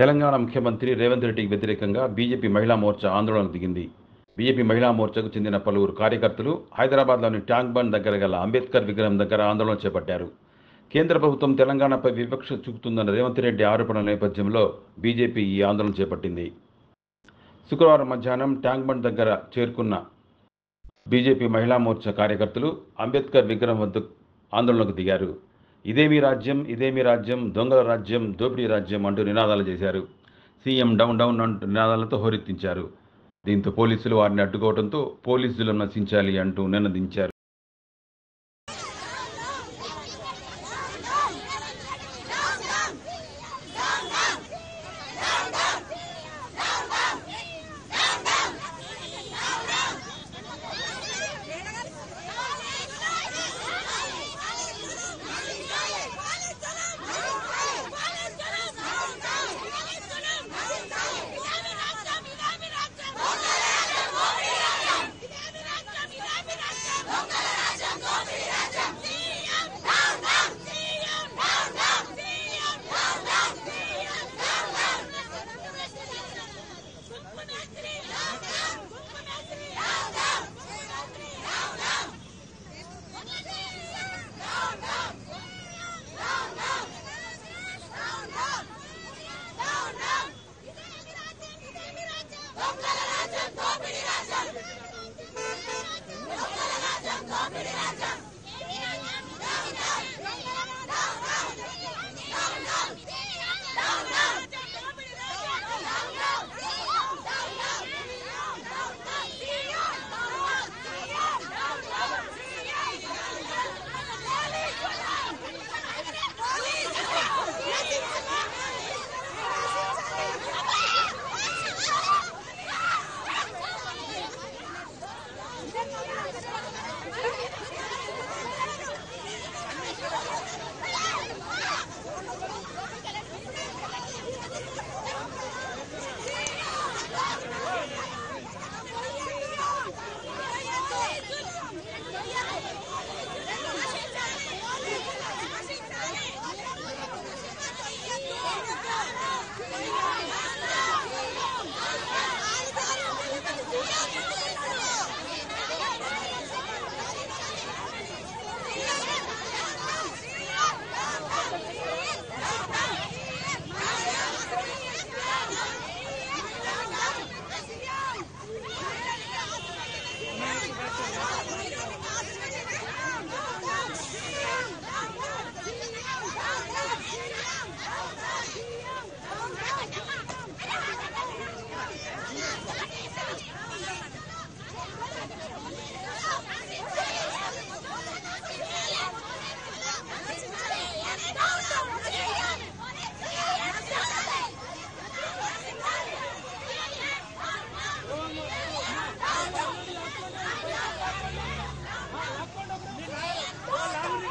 తెలంగాణ ముఖ్యమంత్రి రేవంత్ రెడ్డికి వ్యతిరేకంగా బీజేపీ మహిళా మోర్చా ఆందోళనకు దిగింది. బీజేపీ మహిళా మోర్చాకు చెందిన పలువురు కార్యకర్తలు హైదరాబాద్లోని ట్యాంక్ బండ్ దగ్గర గల అంబేద్కర్ విగ్రహం దగ్గర ఆందోళన చేపట్టారు. కేంద్ర ప్రభుత్వం తెలంగాణపై వివక్ష చూపుతుందన్న రేవంత్ రెడ్డి ఆరోపణల నేపథ్యంలో బీజేపీ ఈ ఆందోళన చేపట్టింది. శుక్రవారం మధ్యాహ్నం ట్యాంక్ బండ్ దగ్గర చేరుకున్న బీజేపీ మహిళా మోర్చా కార్యకర్తలు అంబేద్కర్ విగ్రహం వద్ద ఆందోళనకు దిగారు. ఇదేమీ రాజ్యం, ఇదేమీ రాజ్యం, దొంగల రాజ్యం, దోపిడీ రాజ్యం అంటూ నినాదాలు చేశారు. సీఎం డౌన్ డౌన్ అంటూ నినాదాలతో హోరెత్తించారు. దీంతో పోలీసులు వారిని అడ్డుకోవడంతో పోలీసులు నశించాలి అంటూ నినదించారు.